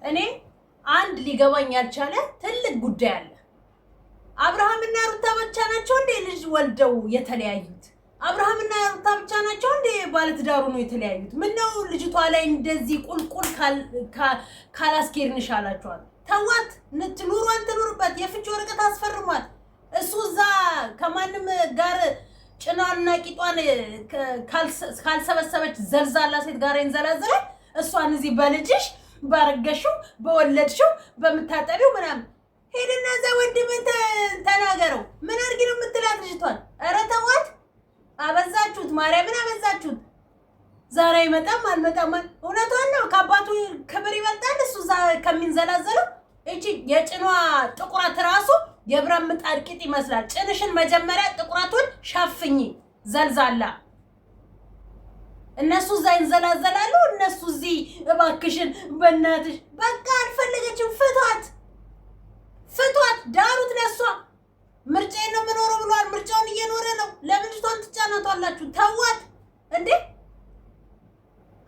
እኔ አንድ ሊገባኝ ያልቻለ ትልቅ ጉዳይ አለ። አብርሃምና ሩታ ብቻ ናቸው እንዴ ልጅ ወልደው የተለያዩት? አብርሃምና ሩታ ብቻ ናቸው እንዴ ባለትዳሩ ነው የተለያዩት? ምነው ልጅቷ ላይ እንደዚህ ቁልቁል ካላስኬድንሽ አላችኋል? ተዋት፣ ኑሯን ትኑርበት፣ የፍቺ ወረቀት አስፈርሟት። እሱ እዛ ከማንም ጋር ጭናና ቂጧን ካልሰበሰበች ዘልዛላ ሴት ጋር ይንዘላዘላል። እሷን እዚህ በልጅሽ ባረገሽው በወለድሽው በምታጠቢው ምናምን ሄድና እዛ ወንድምን ተናገረው። ምን አድርጊ ነው የምትላት ልጅቷን? ኧረ ተዋት፣ አበዛችሁት፣ ማርያምን አበዛችሁት። ዛሬ አይመጣም አልመጣም፣ እውነቷን ነው። ከአባቱ ክብር ይበልጣል እሱ እዛ ከሚንዘላዘለው። እቺ የጭኗ ጥቁረት ራሱ የብረት ምጣድ ቂጥ ይመስላል። ጭንሽን መጀመሪያ ጥቁረቱን ሸፍኝ ዘልዛላ። እነሱ እዛ ይንዘላዘላሉ፣ እነሱ እዚህ እባክሽን በእናትሽ በቃ አልፈለገችም። ፍቷት፣ ዳሩት። ለሷ ምርጫዬን ነው የምኖረው ብሏል። ምርጫውን እየኖረ ነው። ለምን ልጅቷን ትጫናቷላችሁ? ተዋት እንዴ!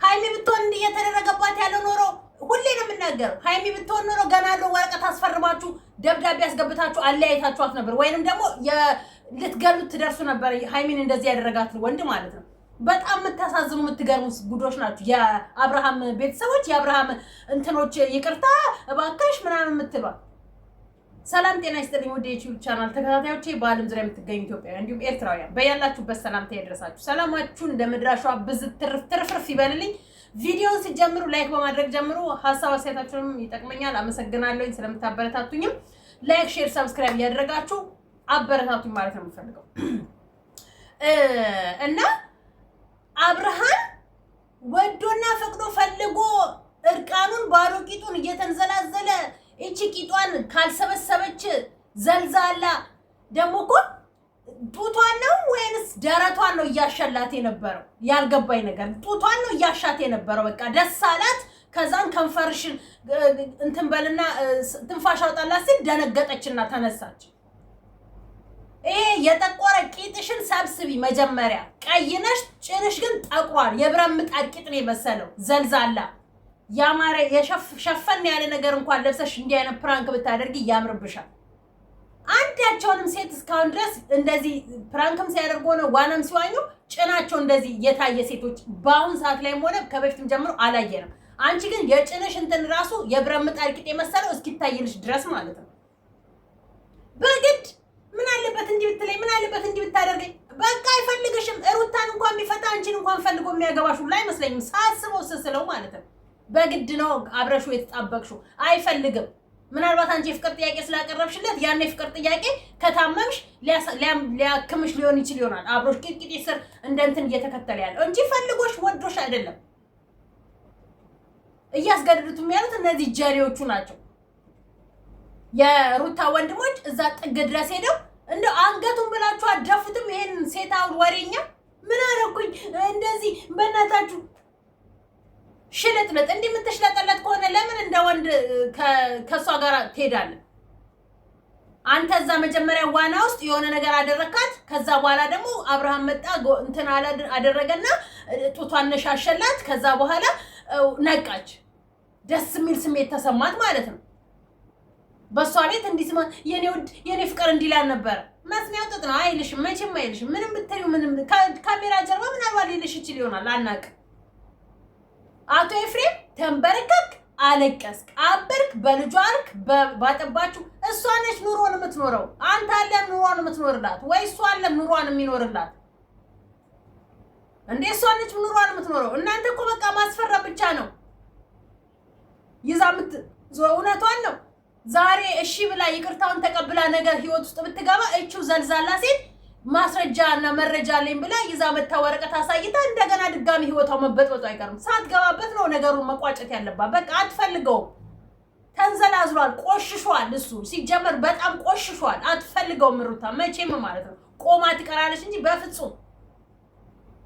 ሃይሚ ብትሆን እንዲህ እየተደረገባት ያለው ኖሮ ሁሌ ነው የምናገረው። ሃይሚ ብትሆን ኖሮ ገና ያለው ወረቀት አስፈርማችሁ ደብዳቤ አስገብታችሁ አለያይታችኋት ነበር፣ ወይንም ደግሞ ልትገሉት ትደርሱ ነበር። ሃይሚን እንደዚህ ያደረጋት ወንድ ማለት ነው። በጣም የምታሳዝኑ የምትገርሙ ጉዶች ናችሁ የአብርሃም ቤተሰቦች፣ የአብርሃም እንትኖች። ይቅርታ እባክሽ ምናምን የምትሏል። ሰላም ጤና ይስጥልኝ ወደ ዩቲዩብ ቻናል ተከታታዮቼ፣ በዓለም ዙሪያ የምትገኙ ኢትዮጵያውያን እንዲሁም ኤርትራውያን በያላችሁበት ሰላምታ ይድረሳችሁ። ሰላማችሁ እንደ ምድራሽዋ ብዝት ትርፍርፍ ይበልልኝ። ቪዲዮውን ሲጀምሩ ላይክ በማድረግ ጀምሩ። ሀሳብ አስተያየታችሁንም ይጠቅመኛል። አመሰግናለሁኝ ስለምታበረታቱኝም። ላይክ፣ ሼር፣ ሰብስክራይብ እያደረጋችሁ አበረታቱኝ ማለት ነው የምፈልገው እና አብርሃም ወዶና ፈቅዶ ፈልጎ እርቃኑን ባዶ ቂጡን እየተንዘላዘለ እቺ ቂጧን ካልሰበሰበች ዘልዛላ ደግሞ እኮ ጡቷን ነው ወይንስ ደረቷን ነው እያሻላት የነበረው? ያልገባኝ ነገር ጡቷን ነው እያሻት የነበረው። በቃ ደስ አላት። ከዛን ከንፈርሽን እንትን በልና ትንፋሽ አውጣላት ሲል ደነገጠችና ተነሳች። ይሄ የጠቆረ ቂጥሽን ሰብስቢ መጀመሪያ። ቀይነሽ ጭንሽ ግን ጠቁሯል። የብረት ምጣድ ቂጥ ነው የመሰለው ዘልዛላ። ያማረ የሸፈን ያለ ነገር እንኳን ለብሰሽ እንዲህ አይነት ፕራንክ ብታደርጊ ያምርብሻል። አንዳቸውንም ሴት እስካሁን ድረስ እንደዚህ ፕራንክም ሲያደርጉ ነው ዋናም ሲዋኙ ጭናቸው እንደዚህ የታየ ሴቶች በአሁን ሰዓት ላይም ሆነ ከበፊትም ጀምሮ አላየንም። አንቺ ግን የጭንሽ እንትን ራሱ የብረት ምጣድ ቂጥ የመሰለው እስኪታይልሽ ድረስ ማለት ነው። በግድ ምን አለበት እንዲህ ብትለኝ፣ ምን አለበት እንዲህ ብታደርገኝ? በቃ አይፈልግሽም። ሩታን እንኳን ቢፈታ አንቺን እንኳን ፈልጎ የሚያገባሽ ሁሉ አይመስለኝም። ሳስበው ስስለው ማለት ነው። በግድ ነው አብረሹ የተጣበቅሹ። አይፈልግም። ምናልባት አንቺ የፍቅር ጥያቄ ስላቀረብሽለት ያን የፍቅር ጥያቄ ከታመምሽ ሊያክምሽ ሊሆን ይችል ይሆናል። አብሮሽ ቂጥቂጥ ስር እንደንትን እየተከተለ ያለው እንጂ ፈልጎሽ ወዶሽ አይደለም። እያስገድዱትም ያሉት እነዚህ ጀሪዎቹ ናቸው። የሩታ ወንድሞች እዛ ጥግ ድረስ ሄደው እንደው አንገቱን ብላችሁ አደፉትም። ይሄን ሴታውን ወሬኛ ምን አረኩኝ እንደዚህ በእናታችሁ ሽልጥልጥ እንዲህ የምትሽለጠለጥ ከሆነ ለምን እንደ ወንድ ከሷ ጋር ትሄዳለህ? አንተ እዛ መጀመሪያ ዋና ውስጥ የሆነ ነገር አደረካት። ከዛ በኋላ ደግሞ አብርሃም መጣ እንትን አደረገና ጡቷን ነሻሸላት። ከዛ በኋላ ነቃች። ደስ የሚል ስሜት ተሰማት ማለት ነው። በሷ ቤት እንዲስማ የኔ ውድ የኔ ፍቅር እንዲላል ነበር። መስሚያው ጥጥ ነው። አይልሽም፣ መቼም አይልሽም። ምንም ብትሪው ምንም ካሜራ ጀርባ ምናልባት ሊልሽ ይችል ይሆናል፣ አናውቅም። አቶ ኤፍሬም ተንበረከክ፣ አለቀስክ፣ አበርክ፣ በልጇ አርክ፣ ባጠባችሁ። እሷ ነች ኑሮን የምትኖረው። አንተ አለ ኑሮን የምትኖርላት ወይ እሷ አለ ኑሮን የሚኖርላት? እንዴ እሷ ነች ኑሮን የምትኖረው። እናንተ እኮ በቃ ማስፈራ ብቻ ነው ይዛምት እውነቷን ነው። ዛሬ እሺ ብላ ይቅርታውን ተቀብላ ነገር ህይወት ውስጥ ብትገባ እቺው ዘልዛላ ሴት ማስረጃ እና መረጃ አለኝ ብላ ይዛ መታ ወረቀት አሳይታ እንደገና ድጋሚ ህይወቷ መበጥበጡ አይቀርም። ሳትገባበት ነው ነገሩን መቋጨት ያለባት። በቃ አትፈልገውም። ተንዘላዝሏል፣ ቆሽሿል። እሱ ሲጀመር በጣም ቆሽሿል። አትፈልገውም ሩታ መቼም ማለት ነው። ቆማ ትቀራለች እንጂ በፍጹም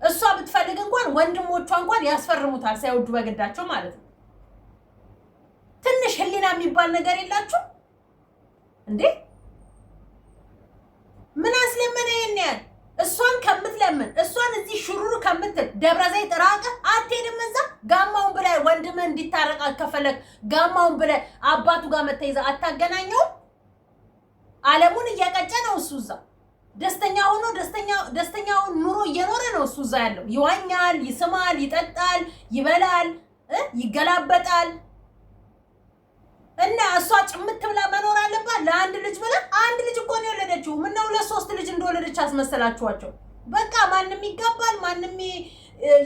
እሷ ብትፈልግ እንኳን ወንድሞቿ እንኳን ያስፈርሙታል ሳይወዱ በግዳቸው ማለት ነው። ትንሽ ህሊና የሚባል ነገር የላችሁ እንዴ? ምን አስለመነ ይሄን? እሷን ከምትለምን እሷን እዚህ ሽሩሩ ከምትል ደብረ ዘይት ራቀ አትሄድም። እዛ ጋማውን ብለህ ወንድምህ እንዲታረቅ ከፈለክ ጋማውን ብለህ አባቱ ጋር መተይዘ አታገናኘው። ዓለሙን እያቀጨ ነው እሱ እዛ ደስተኛ ሆኖ ደስተኛውን ኑሮ እየኖረ ነው እሱ እዛ ያለው። ይዋኛል፣ ይስማል፣ ይጠጣል፣ ይበላል፣ ይገላበጣል። እና እሷ ጭምት ብላ መኖር አለባት ለአንድ ልጅ ብላ። አንድ ልጅ እኮ ነው የወለደችው። ምነው ለሶስት ልጅ እንደወለደች አስመሰላችኋቸው? በቃ ማንም ይጋባል፣ ማንም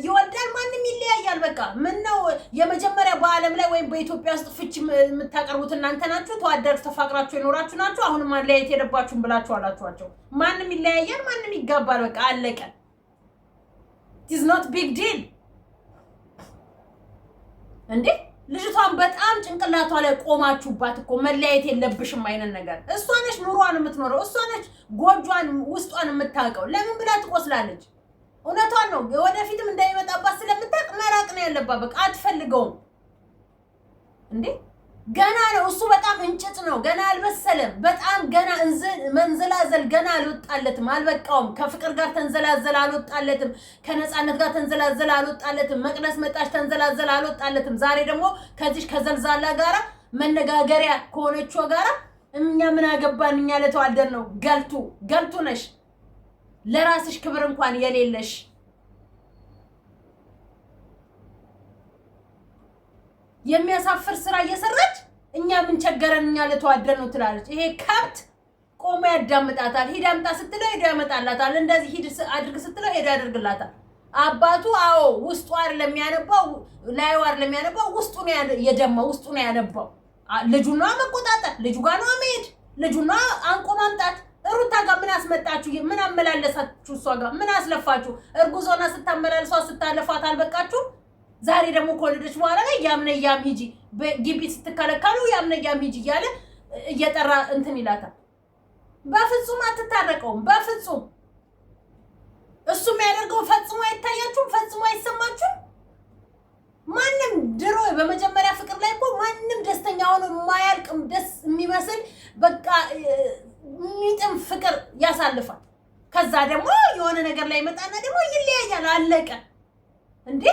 ይወልዳል፣ ማንም ይለያያል። በቃ ምነው የመጀመሪያ በዓለም ላይ ወይም በኢትዮጵያ ውስጥ ፍቺ የምታቀርቡት እናንተ ናችሁ። ተዋደዳችሁ ተፋቅራችሁ የኖራችሁ ናችሁ። አሁንም ማለያየት የለባችሁም ብላችሁ አላችኋቸው። ማንም ይለያያል፣ ማንም ይጋባል። በቃ አለቀ። it is not big deal እንዴ! ልጅቷን በጣም ጭንቅላቷ ላይ ቆማችሁባት እኮ መለያየት የለብሽም አይነን ነገር። እሷ ነች ኑሯን የምትኖረው፣ እሷ ነች ጎጇን ውስጧን የምታውቀው። ለምን ብላ ትቆስላለች? እውነቷን ነው። ወደፊትም እንዳይመጣባት ስለምታውቅ መራቅ ነው ያለባት። በቃ አትፈልገውም እንዴ! ገና ነው እሱ በጣም እንጭጭ ነው። ገና አልበሰለም። በጣም ገና መንዘላዘል ገና አልወጣለትም፣ አልበቃውም። ከፍቅር ጋር ተንዘላዘል አልወጣለትም። ከነፃነት ጋር ተንዘላዘል አልወጣለትም። መቅደስ መጣሽ ተንዘላዘል አልወጣለትም። ዛሬ ደግሞ ከዚህ ከዘልዛላ ጋራ መነጋገሪያ ከሆነችው ጋራ እኛ ምን አገባን? እኛ ለተዋደር ነው። ገልቱ ነሽ። ለራስሽ ክብር እንኳን የሌለሽ የሚያሳፍር ስራ እየሰራች እኛ ምን ቸገረን? እኛ ለተዋደር ነው ትላለች። ይሄ ከብት ቆሞ ያዳምጣታል። ሂድ አምጣ ስትለው ሄዶ ያመጣላታል። እንደዚህ ሂድ አድርግ ስትለው ሄዶ ያደርግላታል። አባቱ አዎ ውስጡ አይደለም ያነባው፣ ላይው አይደለም ያነባው፣ ውስጡ ነው የደማው፣ ውስጡ ነው ያነባው። ልጁና መቆጣጠር፣ ልጁ ጋር ነው መሄድ፣ ልጁና አንቆ ማምጣት። ሩታ ጋር ምን አስመጣችሁ? ምን አመላለሳችሁ? እሷ ጋር ምን አስለፋችሁ? እርጉዞና ስታመላልሷ ስታለፋት አልበቃችሁ? ዛሬ ደግሞ ከወለደች በኋላ ላይ ያም ሂጂ ግቢ ስትከለከሉ ያም ሂጂ እያለ እየጠራ እንትን ይላታል። በፍጹም አትታረቀውም። በፍጹም እሱ የሚያደርገው ፈጽሞ አይታያችሁም፣ ፈጽሞ አይሰማችሁም። ማንም ድሮ በመጀመሪያ ፍቅር ላይ እኮ ማንም ደስተኛ ሆኖ የማያልቅም ደስ የሚመስል በቃ የሚጥም ፍቅር ያሳልፋል። ከዛ ደግሞ የሆነ ነገር ላይ መጣና ደግሞ ይለያያል። አለቀ እንዴ!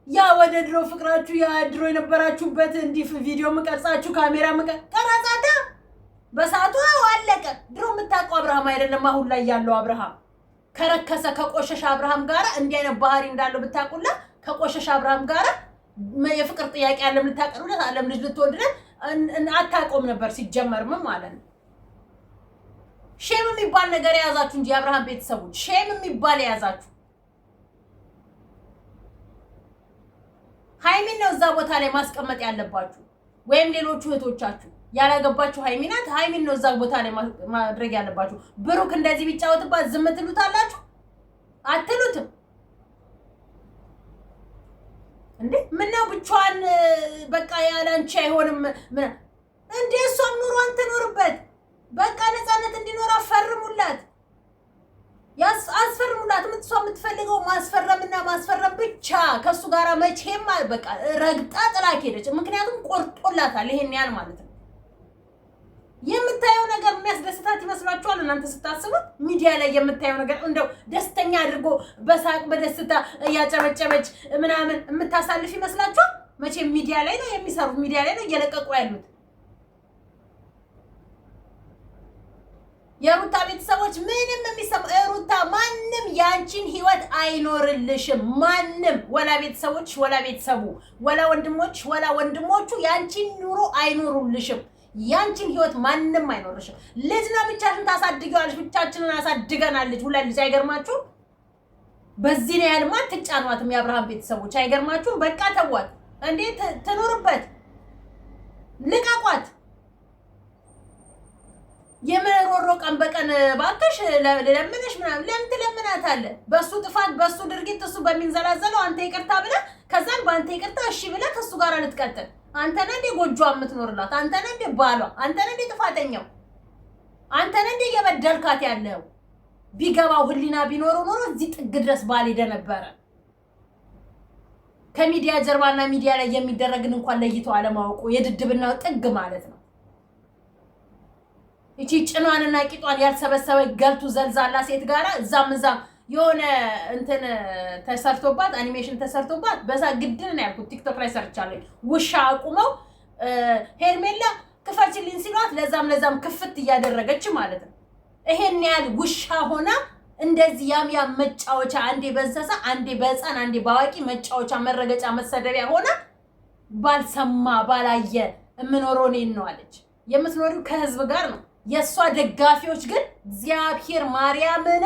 ያ ወደ ድሮ ፍቅራችሁ ያ ድሮ የነበራችሁበት እንዲህ ቪዲዮ መቀርጻችሁ ካሜራ ቀረጻታ በሳቱ አለቀ። ድሮ የምታውቀው አብርሃም አይደለም አሁን ላይ ያለው አብርሃም። ከረከሰ ከቆሸሸ አብርሃም ጋራ እንዲህ አይነት ባህሪ እንዳለው ብታውቁላ ከቆሸሸ አብርሃም ጋራ የፍቅር ጥያቄ ያለም ልታቀርቡለት ዓለም ልጅ ልትወድለት አታቆም ነበር ሲጀመርም ማለት ነው። ሼም የሚባል ነገር የያዛችሁ እንጂ የአብርሃም ቤተሰቦች ሼም የሚባል የያዛችሁ ሃይሚን ነው እዛ ቦታ ላይ ማስቀመጥ ያለባችሁ፣ ወይም ሌሎቹ እህቶቻችሁ ያላገባችሁ ሃይሚናት ሃይሚን ነው እዛ ቦታ ላይ ማድረግ ያለባችሁ። ብሩክ እንደዚህ ቢጫወትባት ዝም ትሉታላችሁ? አትሉትም እንዴ? ምነው ብቻዋን በቃ ያላንቺ አይሆንም እንዴ? እሷም ኑሯን ትኖርበት። በቃ ነፃነት እንዲኖር አፈርሙላት፣ አስፈርሙላት። እሷ የምትፈልገው ማስፈረምና ማስፈረም ብቻ። ከሱ ጋራ መቼም በቃ ረግጣ ጥላክ ሄደች። ምክንያቱም ቆርጦላታል ይሄን ያህል ማለት ነው። የምታየው ነገር የሚያስደስታት ይመስላችኋል እናንተ ስታስቡት? ሚዲያ ላይ የምታየው ነገር እንደው ደስተኛ አድርጎ በሳቅ በደስታ እያጨበጨበች ምናምን የምታሳልፍ ይመስላችኋል? መቼም ሚዲያ ላይ ነው የሚሰሩት፣ ሚዲያ ላይ ነው እየለቀቁ ያሉት። የሩታ ቤተሰቦች ምንም የሚሰማ ሩታ ማንም ያንቺን ህይወት አይኖርልሽም። ማንም ወላ ቤተሰቦች ወላ ቤተሰቡ ወላ ወንድሞች ወላ ወንድሞቹ ያንቺን ኑሮ አይኖሩልሽም። ያንቺን ህይወት ማንም አይኖርሽም። ልጅ ነው ብቻሽን ታሳድጊዋለሽ። ብቻችንን አሳድገናለች ሁላ ልጅ። አይገርማችሁ? በዚህ ነው ያልማ ትጫኗትም የአብርሃም ቤተሰቦች። አይገርማችሁ? በቃ ተዋት እንዴ ትኖርበት፣ ልቀቋት። የመሮሮ ቀን በቀን ባከሽ ለምንሽ ምናምን ለምን ትለምናታለህ? በሱ ጥፋት በሱ ድርጊት እሱ በሚንዘላዘለው አንተ ይቅርታ ብለህ ከዛን በአንተ ይቅርታ እሺ ብለህ ከሱ ጋር ልትቀጥል። አንተ ነህ እንደ ጎጆ የምትኖርላት? አንተ ነህ እንደ ባሏ? አንተ ነህ እንደ ጥፋተኛው? አንተ ነህ እንደ እየበደልካት ያለው? ቢገባው ህሊና ቢኖረው ኖሮ እዚህ ጥግ ድረስ ባልሄደ ነበረ። ከሚዲያ ጀርባና ሚዲያ ላይ የሚደረግን እንኳን ለይቶ አለማወቁ የድድብናው ጥግ ማለት ነው። እቺ ጭኗንና ቂጧን ያልሰበሰበ ገልቱ ዘልዛላ ሴት ጋራ እዛም የሆነ እንትን ተሰርቶባት አኒሜሽን ተሰርቶባት በዛ ግድል ነው ያልኩት ቲክቶክ ላይ ሰርቻለሁ። ውሻ አቁመው ሄርሜላ ክፈችልኝ ሲሏት ለዛም ክፍት እያደረገች ማለት ነው። ይሄን ያህል ውሻ ሆና እንደዚህ ያም መጫወቻ አንዴ በእንስሳ አንዴ በህፃን አንዴ በአዋቂ መጫወቻ መረገጫ መሰደቢያ ሆና ባልሰማ ባላየ የምኖረው እኔን ነው አለች። የምትኖሪው ከህዝብ ጋር ነው። የእሷ ደጋፊዎች ግን እግዚአብሔር ማርያምን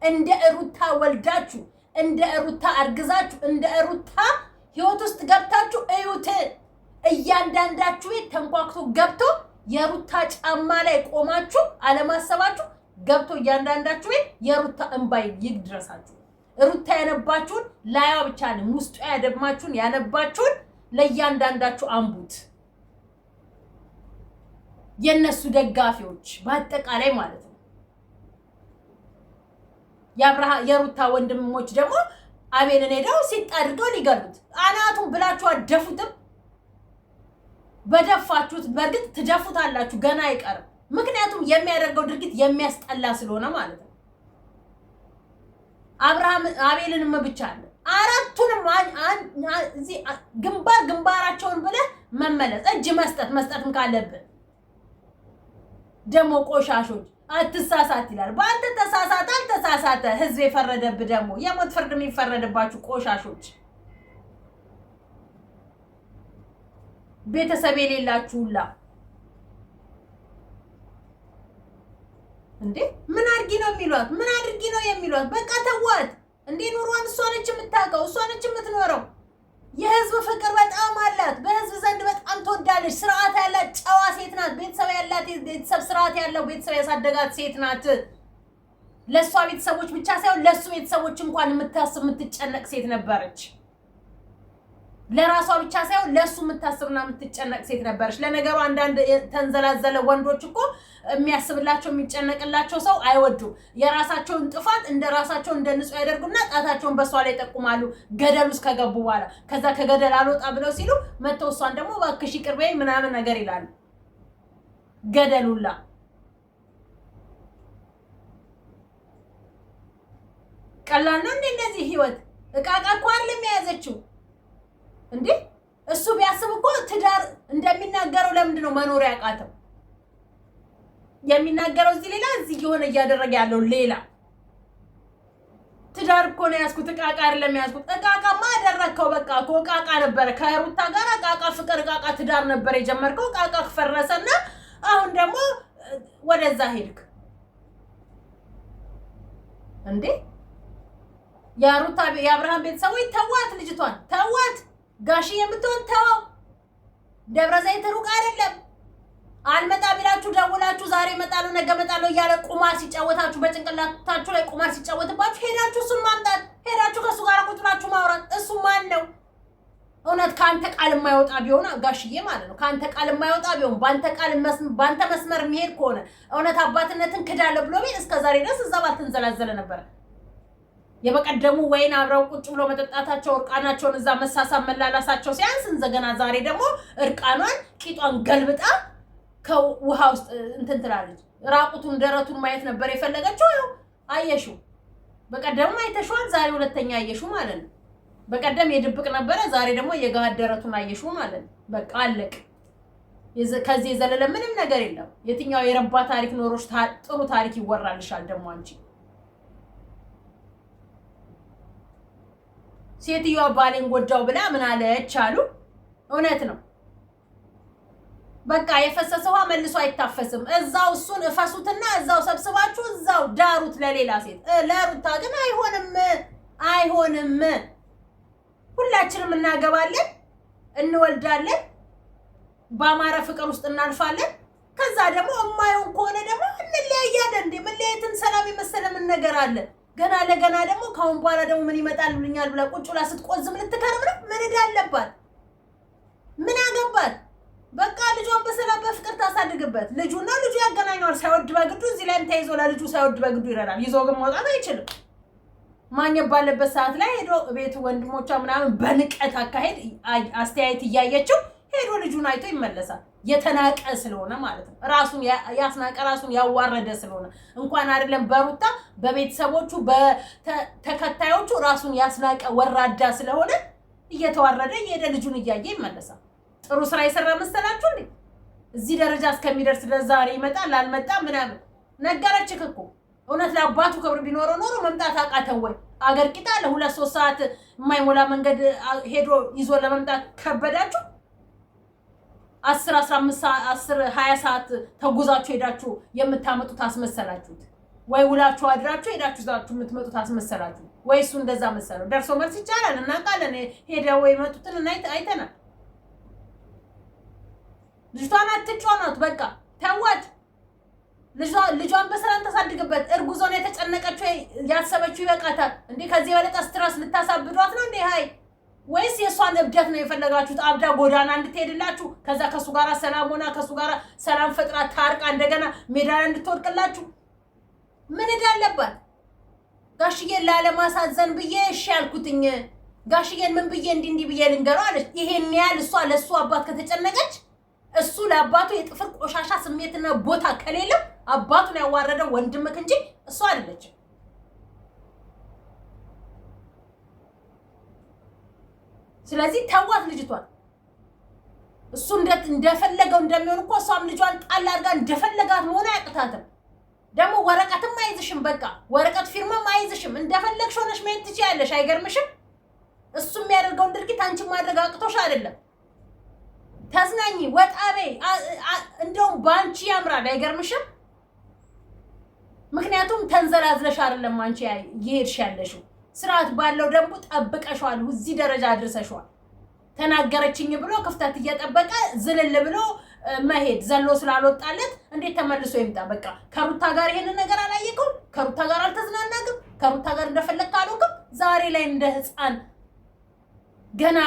እንደ ሩታ ወልዳችሁ እንደ ሩታ አርግዛችሁ እንደ ሩታ ህይወት ውስጥ ገብታችሁ እዩት። እያንዳንዳችሁ ቤት ተንኳክቶ ገብቶ የሩታ ጫማ ላይ ቆማችሁ አለማሰባችሁ ገብቶ እያንዳንዳችሁ ቤት የሩታ እንባይ ይድረሳችሁ። ሩታ ያነባችሁን ላያዋ ብቻ ነው ውስጡ ያደማችሁን ያነባችሁን ለእያንዳንዳችሁ አንቡት። የነሱ ደጋፊዎች በአጠቃላይ ማለት ነው። የሩታ ወንድሞች ደግሞ አቤልን ሄደው ሲጣድርገው ሊገሉት አናቱን ብላችሁ አደፉትም። በደፋችሁት በእርግጥ ትደፉታላችሁ ገና አይቀርም። ምክንያቱም የሚያደርገው ድርጊት የሚያስጠላ ስለሆነ ማለት ነው። አቤልንም ብቻ አለ አራቱንም እዚህ ግንባራቸውን ብለህ መመለስ እጅ መስጠትም ካለብን ደግሞ ቆሻሾች አትሳሳት ይላል። በአንተ ተሳሳተ አልተሳሳተ ህዝብ የፈረደብህ ደግሞ የሞት ፍርድ የሚፈረድባችሁ ቆሻሾች ቤተሰብ የሌላችሁላ እንዴ ምን አድርጊ ነው የሚሏት? ምን አድርጊ ነው የሚሏት? በቃ ተዋት እንዴ ኑሯን እሷ ነች የምታውቀው፣ እሷ ነች የምትኖረው። የህዝብ ፍቅር በጣም አላት። በህዝብ ዘንድ በጣም ትወዳለች። ስርዓት ያላት ጨዋ ሴት ናት። ቤተሰብ ያላት ቤተሰብ ስርዓት ያለው ቤተሰብ ያሳደጋት ሴት ናት። ለሷ ቤተሰቦች ብቻ ሳይሆን ለሱ ቤተሰቦች እንኳን የምታስብ የምትጨነቅ ሴት ነበረች። ለራሷ ብቻ ሳይሆን ለሱ የምታስብና የምትጨነቅ ሴት ነበረች። ለነገሩ አንዳንድ ተንዘላዘለ ወንዶች እኮ የሚያስብላቸው የሚጨነቅላቸው ሰው አይወዱም። የራሳቸውን ጥፋት እንደራሳቸው እንደንጹህ ያደርጉና ጣታቸውን በሷ ላይ ይጠቁማሉ ገደል ውስጥ ከገቡ በኋላ። ከዛ ከገደል አልወጣ ብለው ሲሉ መተው እሷን ደግሞ እባክሽ ይቅር በይኝ ምናምን ነገር ይላሉ። ገደሉላ ቀላል ነው እንዴ? እንደዚህ ህይወት እቃቃ እኮ አይደለም የያዘችው እንዴ? እሱ ቢያስብ እኮ ትዳር እንደሚናገረው ለምንድን ነው መኖር ያቃተው? የሚናገረው እዚህ ሌላ እዚህ የሆነ እያደረገ ያለው ሌላ። ትዳር እኮ ነው ያዝኩት እቃቃ አይደለም ያዝኩት። እቃቃማ አደረከው በቃ እኮ እቃቃ ነበረ። ከሩታ ጋር እቃቃ ፍቅር እቃቃ ትዳር ነበር የጀመርከው። እቃቃ ፈረሰና አሁን ደግሞ ወደዛ ሄድክ እንዴ? ያሩታ የአብርሃም ቤተሰቦች ተዋት፣ ልጅቷን ተዋት። ጋሺ የምትሆን ተው። ደብረ ዘይት ሩቅ አይደለም። አልመጣ ቢላችሁ ደውላችሁ ዛሬ እመጣለሁ ነገ እመጣለሁ እያለ ቁማር ሲጫወታችሁ በጭንቅላታችሁ ላይ ቁማር ሲጫወትባችሁ ሄዳችሁ እሱን ማምጣት፣ ሄዳችሁ ከእሱ ጋር ቁጭ ብላችሁ ማውራት። እሱ ማን ነው? እውነት ከአንተ ቃል የማይወጣ ቢሆን ጋሽዬ ማለት ነው። ከአንተ ቃል የማይወጣ ቢሆን በአንተ መስመር የሚሄድ ከሆነ እውነት አባትነትን ክዳለ ብሎ ቤት እስከ ዛሬ ድረስ እዛ ባልተንዘላዘለ ነበረ። የበቀደሙ ወይን አብረው ቁጭ ብሎ መጠጣታቸው እርቃናቸውን እዛ መሳሳብ መላላሳቸው ሲያንስ እንደገና ዛሬ ደግሞ እርቃኗን ቂጧን ገልብጣ ከውሃ ውስጥ እንትን ትላለች። ራቁቱን ደረቱን ማየት ነበር የፈለገችው። ያው አየሽው። በቀደም አይተሽዋል፣ ዛሬ ሁለተኛ አየሽው ማለት ነው። በቀደም የድብቅ ነበረ፣ ዛሬ ደግሞ የጋሃድ ደረቱን አየሽው ማለት ነው። በቃ አለቅ። ከዚህ የዘለለ ምንም ነገር የለም። የትኛው የረባ ታሪክ ኖሮሽ ጥሩ ታሪክ ይወራልሻል ደግሞ አንቺ? ሴትዮዋ ባሌን ጎዳው ብላ ምን አለች አሉ። እውነት ነው። በቃ የፈሰሰ ውሃ መልሶ አይታፈስም። እዛው እሱን እፈሱትና እዛው ሰብስባችሁ እዛው ዳሩት ለሌላ ሴት። ለሩታ ግን አይሆንም። ሁላችንም እናገባለን፣ እንወልዳለን፣ በአማረ ፍቅር ውስጥ እናልፋለን። ከዛ ደግሞ የማይሆን ከሆነ ደግሞ እንለያያለን። እንዴ መለያየትን ሰላም የመሰለ ምን ነገር አለ? ገና ለገና ደግሞ ካሁን በኋላ ደግሞ ምን ይመጣልኛል ብላ ቁጭ ብላ ስትቆዝም ልትከርም ነው። ምን እንዳለባት ምን አገባት? በቃ ልጇን በሰላም በፍቅር ታሳድግበት። ልጁና ልጁ ያገናኘዋል ሳይወድ በግዱ። እዚህ ላይም ተይዞ ለልጁ ሳይወድ በግዱ ይረዳል። ይዞ ግን መውጣት አይችልም። ማግኘት ባለበት ሰዓት ላይ ሄዶ ቤቱ ወንድሞቿ ምናምን በንቀት አካሄድ አስተያየት እያየችው ሄዶ ልጁን አይቶ ይመለሳል። የተናቀ ስለሆነ ማለት ነው። ራሱን ያስናቀ ራሱን ያዋረደ ስለሆነ እንኳን አይደለም በሩታ በቤተሰቦቹ በተከታዮቹ ራሱን ያስናቀ ወራዳ ስለሆነ እየተዋረደ የሄደ ልጁን እያየ ይመለሳል። ጥሩ ስራ የሰራ መሰላችሁ እንዴ? እዚህ ደረጃ እስከሚደርስ ለዛሬ ይመጣል ላልመጣ ምናምን ነገረችክ እኮ። እውነት ለአባቱ ክብር ቢኖረው ኖሮ መምጣት አቃተው ወይ? አገር ቂጣ ለ2-3 ሰዓት የማይሞላ መንገድ ሄዶ ይዞ ለመምጣት ከበዳችሁ? 10-15-10-20 ሰዓት ተጉዛችሁ ሄዳችሁ የምታመጡት አስመሰላችሁት ወይ? ውላችሁ አድራችሁ ሄዳችሁ ዛችሁ የምትመጡት አስመሰላችሁ ወይ? እሱ እንደዛ መሰለው። ደርሶ መልስ ይቻላል እናውቃለን። ሄደው ወይ መጡትን አይተናል። ልጅቷን አትጫኗት፣ በቃ ተዋት። ልጇን በሰላም ተሳድግበት። እርጉዞን የተጨነቀችው ያሰበችው ይበቃታል እንዴ? ከዚህ የበለጠ ስትራስ ልታሳብዷት ነው እንዴ? ሃይ ወይስ የሷን እብደት ነው የፈለጋችሁት? አብዳ ጎዳና እንድትሄድላችሁ ከዛ ከሱ ጋራ ሰላም ሆና ከሱ ጋራ ሰላም ፈጥራ ታርቃ እንደገና ሜዳ ላይ እንድትወድቅላችሁ ምን እዳለባት? ጋሽዬን ላለማሳዘን ብዬ እሺ ያልኩትኝ። ጋሽዬን ምን ብዬ እንዲህ ብዬ ልንገረው አለች። ይሄን ያህል እሷ ለሱ አባት ከተጨነቀች እሱ ለአባቱ የጥፍር ቆሻሻ ስሜትና ቦታ ከሌለው አባቱን ያዋረደው ወንድምክ እንጂ እሱ አይደለችም። ስለዚህ ተዋት ልጅቷን። እሱ እንደፈለገው እንደሚሆን እኮ እሷም ልጇን ጣል አድርጋ እንደፈለጋት መሆን አያቅታትም። ደግሞ ወረቀትም አይዝሽም፣ በቃ ወረቀት ፊርማም አይዝሽም። እንደፈለግሽ ሆነሽ መሄድ ትችያለሽ። አይገርምሽም? እሱ የሚያደርገውን ድርጊት አንቺ ማድረግ አቅቶሽ አይደለም። ተዝናኝ፣ ወጣ በይ። እንደውም ባንቺ ያምራል። አይገርምሽም? ምክንያቱም ተንዘላዝለሽ አይደለም አንቺ ይሄድሽ ያለሽው። ስርዓት ባለው ደግሞ ጠብቀሽዋል፣ እዚህ ደረጃ አድርሰሽዋል። ተናገረችኝ ብሎ ክፍተት እየጠበቀ ዝልል ብሎ መሄድ ዘሎ ስላልወጣለት እንዴት ተመልሶ ይምጣ? በቃ ከሩታ ጋር ይሄንን ነገር አላየከው? ከሩታ ጋር አልተዝናናክም? ከሩታ ጋር እንደፈለክ አልሆንክም? ዛሬ ላይ እንደ ህፃን ገና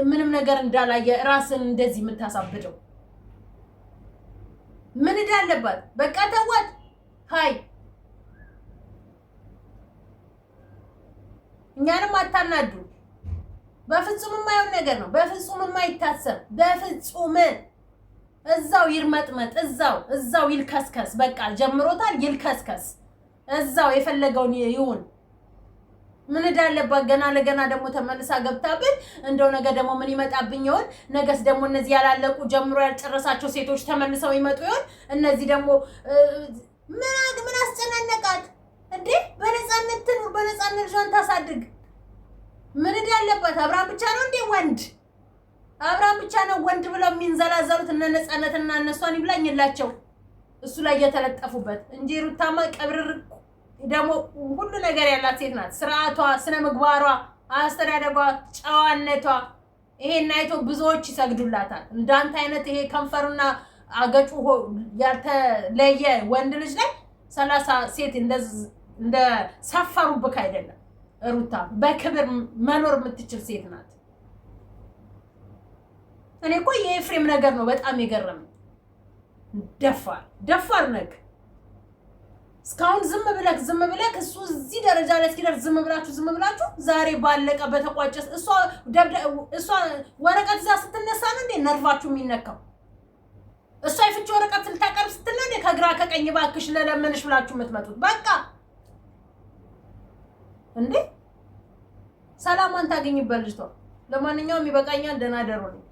ምንም ነገር እንዳላየ ራስን እንደዚህ የምታሳብደው ምን እንዳለባት? በቃ ተዋት። ሃይ እኛንም አታናዱ። በፍጹም የማይሆን ነገር ነው። በፍጹም የማይታሰብ በፍጹም። እዛው ይርመጥመጥ፣ እዛው ይልከስከስ። በቃ ጀምሮታል፣ ይልከስከስ። እዛው የፈለገውን ይሁን። ምን እንዳለባት ገና ለገና ደግሞ ተመልሳ ገብታብን እንደው ነገ ደግሞ ምን ይመጣብኝ ይሆን? ነገስ ደግሞ እነዚህ ያላለቁ ጀምሮ ያልጨረሳቸው ሴቶች ተመልሰው ይመጡ ይሆን? እነዚህ ደግሞ ምን አስጨናነቃት እንዴ? በነፃነት ትኑር፣ በነፃነት ልጇን ታሳድግ። ምን እንዳለባት? አብርሃም ብቻ ነው እንዴ ወንድ? አብርሃም ብቻ ነው ወንድ ብለው የሚንዘላዘሉት? እነ ነፃነትና እነሷን ይብላኝላቸው እሱ ላይ የተለጠፉበት እንጂ ሩታማ ቀብርር ደግሞ ሁሉ ነገር ያላት ሴት ናት። ስርዓቷ፣ ስነ ምግባሯ፣ አስተዳደጓ፣ ጨዋነቷ ይሄን አይቶ ብዙዎች ይሰግዱላታል። እንዳንተ አይነት ይሄ ከንፈሩና አገጩ ያልተለየ ወንድ ልጅ ላይ 30 ሴት እንደ ሰፈሩብክ አይደለም። ሩታ በክብር መኖር የምትችል ሴት ናት። እኔ እኮ የኤፍሬም ነገር ነው በጣም የገረመኝ። ደፋር ነክ እስካሁን ዝም ብለክ እሱ እዚህ ደረጃ ላይ እስኪደርስ ዝም ብላችሁ ዛሬ ባለቀ በተቋጨ እሷ ወረቀት እዛ ስትነሳ ነው እንዴ ነርቫችሁ የሚነካው? እሷ የፍቺ ወረቀት ልታቀርብ ስትል ነው እንዴ ከግራ ከቀኝ ባክሽ ለለምንሽ ብላችሁ የምትመጡት? በቃ እንዴ ሰላማን ታገኝበት ልጅቷ። ለማንኛውም ይበቃኛል። ደህና ደሩ ነው።